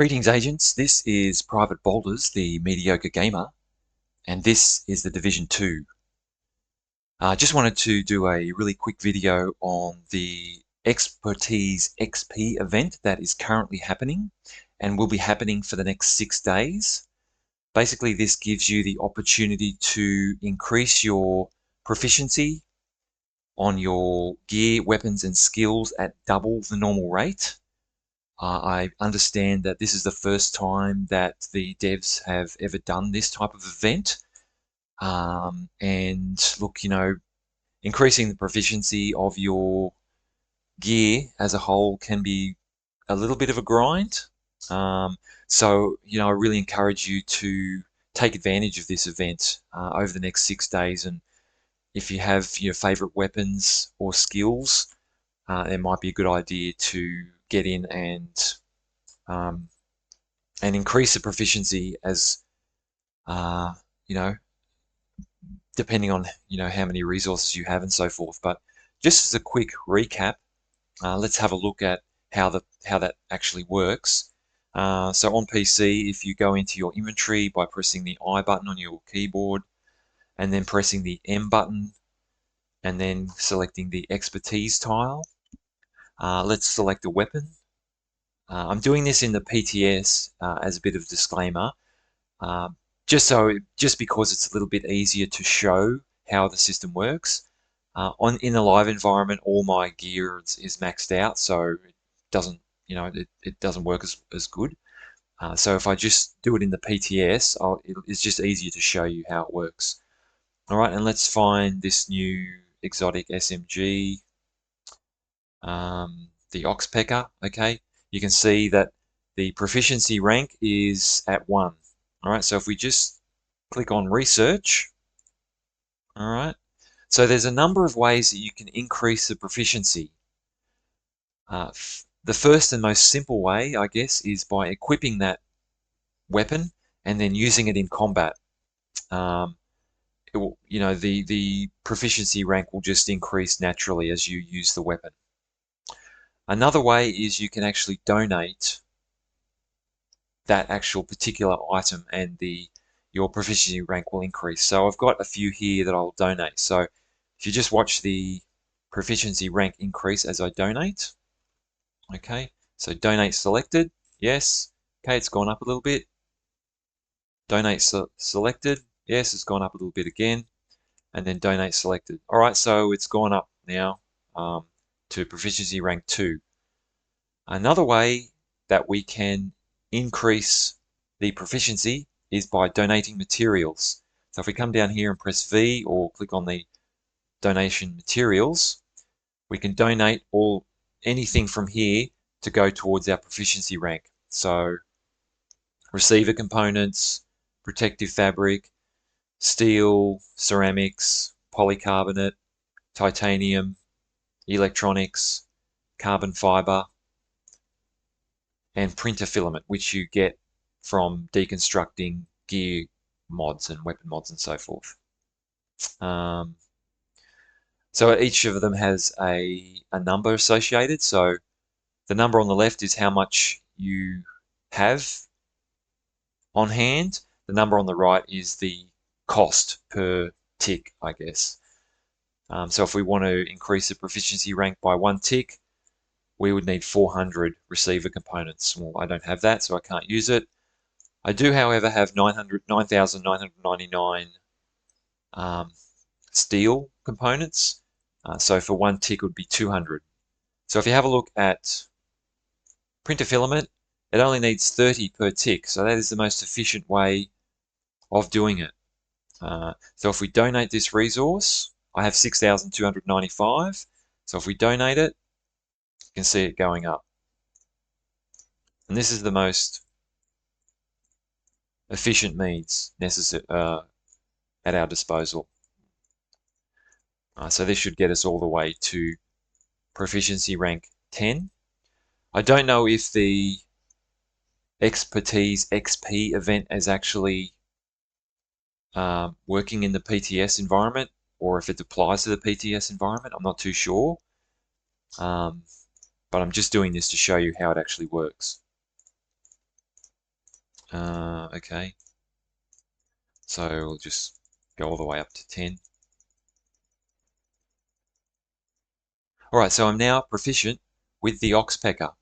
Greetings, agents. This is Private Boulders, the mediocre gamer, and this is the Division 2. I just wanted to do a really quick video on the Expertise XP event that is currently happening and will be happening for the next 6 days. Basically, this gives you the opportunity to increase your proficiency on your gear, weapons, and skills at double the normal rate. I understand that this is the first time that the devs have ever done this type of event. And look, increasing the proficiency of your gear as a whole can be a little bit of a grind. So, I really encourage you to take advantage of this event over the next 6 days. And if you have your favorite weapons or skills, it might be a good idea to get in and increase the proficiency as depending on how many resources you have and so forth. But just as a quick recap, let's have a look at how that actually works. So on PC, if you go into your inventory by pressing the I button on your keyboard and then pressing the M button and then selecting the expertise tile, let's select a weapon. I'm doing this in the PTS as a bit of a disclaimer, just because it's a little bit easier to show how the system works. In a live environment, all my gear is maxed out, so it doesn't, it doesn't work as good. So if I just do it in the PTS, it's just easier to show you how it works. All right, and let's find this new exotic SMG, the Oxpecker. Okay, you can see that the proficiency rank is at 1. All right, so if we just click on research, all right, so there's a number of ways that you can increase the proficiency. The first and most simple way, I guess, is by equipping that weapon and then using it in combat. The proficiency rank will just increase naturally as you use the weapon. Another way is you can actually donate that actual particular item and your proficiency rank will increase. So I've got a few here that I'll donate. So if you just watch the proficiency rank increase as I donate, okay, so donate selected, yes, okay, it's gone up a little bit. Donate selected, yes, it's gone up a little bit again, and then donate selected. All right, so it's gone up now to proficiency rank 2. Another way that we can increase the proficiency is by donating materials. So if we come down here and press V or click on the donation materials, we can donate anything from here to go towards our proficiency rank. So receiver components, protective fabric, steel, ceramics, polycarbonate, titanium, electronics, carbon fiber, and printer filament, which you get from deconstructing gear mods and weapon mods and so forth. So each of them has a number associated. So the number on the left is how much you have on hand. The number on the right is the cost per tick, I guess. So if we want to increase the proficiency rank by 1 tick, we would need 400 receiver components. Well, I don't have that, so I can't use it. I do, however, have 9,999 steel components. So for 1 tick it would be 200. So if you have a look at printer filament, it only needs 30 per tick. So that is the most efficient way of doing it. So if we donate this resource, I have 6,295. So if we donate it, you can see it going up. And this is the most efficient means necessary at our disposal. So this should get us all the way to proficiency rank 10. I don't know if the Expertise XP event is actually working in the PTS environment or if it applies to the PTS environment. I'm not too sure. But I'm just doing this to show you how it actually works. Okay, so we'll just go all the way up to 10. All right, so I'm now proficient with the oxpecker.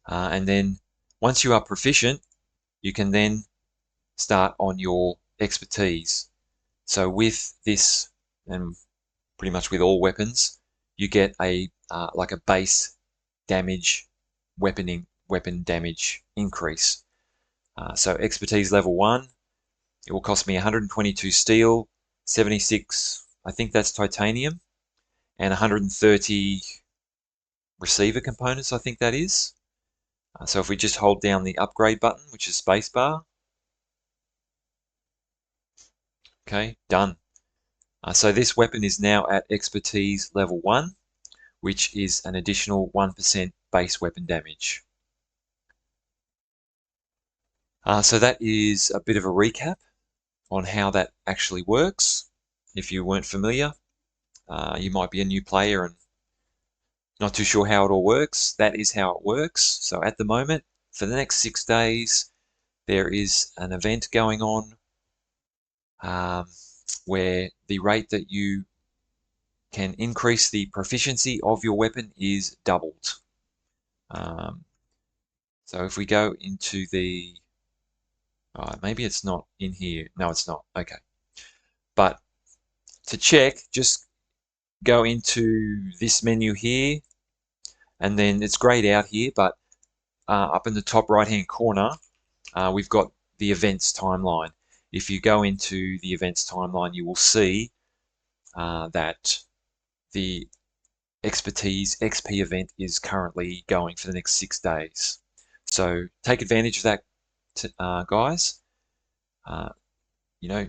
And then once you are proficient, you can then start on your expertise. So with this, and pretty much with all weapons, you get a like a base damage weapon damage increase. So expertise level 1, it will cost me 122 steel, 76, I think that's titanium, and 130 receiver components, I think that is. So if we just hold down the upgrade button, which is spacebar, okay, done. So this weapon is now at expertise level 1, which is an additional 1% base weapon damage. So that is a bit of a recap on how that actually works. If you weren't familiar, you might be a new player and not too sure how it all works. That is how it works. So at the moment, for the next 6 days, there is an event going on where the rate that you can increase the proficiency of your weapon is doubled. So if we go into the, maybe it's not in here. No, it's not. Okay. But to check, just go into this menu here, and then it's grayed out here, but up in the top right-hand corner, we've got the events timeline. If you go into the events timeline, you will see that the expertise XP event is currently going for the next 6 days. So take advantage of that, guys. You know,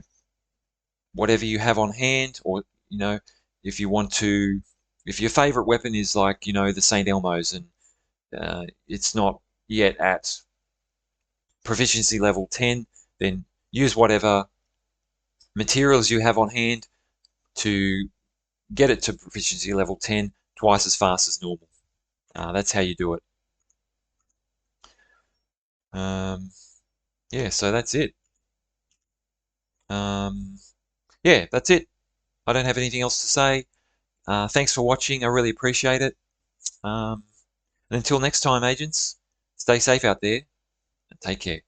whatever you have on hand, or if you want to, if your favorite weapon is like the St. Elmo's and it's not yet at proficiency level 10, then use whatever materials you have on hand to get it to proficiency level 10 twice as fast as normal. That's how you do it. Yeah, so that's it. Yeah, that's it. I don't have anything else to say. Thanks for watching. I really appreciate it. And until next time, agents, stay safe out there and take care.